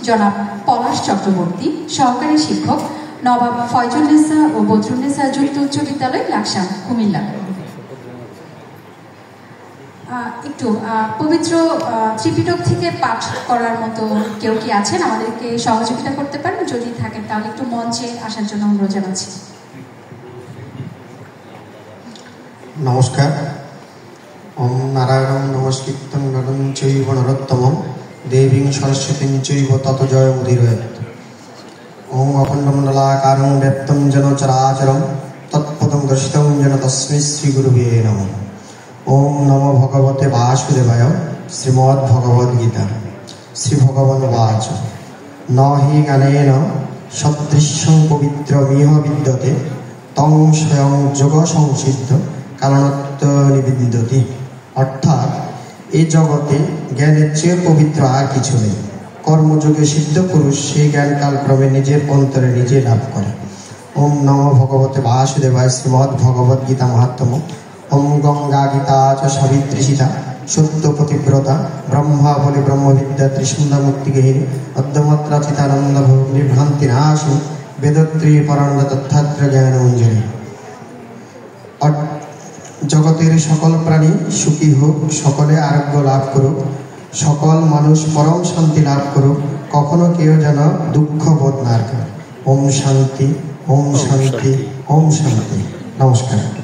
জনাব পলাশ চক্রবর্তী, সহকারী শিক্ষক, নবাব ফয়জুন্নেসা ও বদরুন্নেসা যুক্ত উচ্চ বিদ্যালয়, লাকসাম, কুমিল্লা। একটু পবিত্র ত্রিপিটক থেকে পাঠ করার মতো কেউ কি আছেন? আমাদেরকে সহযোগিতা করতে পারেন? যদি থাকেন তাহলে একটু মঞ্চে আসার জন্য অনুরোধ জানাচ্ছি। নমস্কার। ওম নারায়ণং নমস্কৃত্যং নরং চৈব নরোত্তমং দেবীং সরস্বতীং চৈব তত জয় মুদিরয়েৎ। ওম অখণ্ডমণ্ডলাকারং ব্যক্তং যেন চরাচরং তৎপদং দর্শিতং যেন তস্मै শ্রীগুরুবে নমঃ। ওম নমো ভগবতে বাসুদেবায়। শ্রীমদ্ ভগবদ গীতা। শ্রী ভগবান বাচ ন হি জ্ঞানেন সদৃশ্যং পবিত্রমিহ বিদ্যতে তং স্বয়ং যোগ সংসিদ্ধ কারণত্ব নিবিদ্যতি। অর্থাৎ এই জগতে জ্ঞানের চেয়ে পবিত্র আর কিছু নেই। কর্মযোগে সিদ্ধ পুরুষ সেই জ্ঞান কালক্রমে নিজের অন্তরে নিজে লাভ করে। ওম নমো ভগবতে বাসুদেবায়। শ্রীমদ্ ভগবদ গীতা মাহাত্ম্য। ওম গঙ্গা গীতা চ সাবিত্রী সীতা সত্য পতিব্রতা ব্রহ্মা বলে ব্রহ্মবিদ্যা ত্রিসন্ধ্যা মুক্তিগেহিনী অদ্যমাত্রা চিতানন্দ নির্ভ্রান্তি নাশিনী বেদত্রী পরান্দ তথাত্র জ্ঞান অঞ্জলি। জগতের সকল প্রাণী সুখী হোক, সকলে আরোগ্য লাভ করুক, সকল মানুষ পরম শান্তি লাভ করুক, কখনো কেউ যেন দুঃখ বোধ না করে। ওম শান্তি, ওম শান্তি, ওম শান্তি। নমস্কার।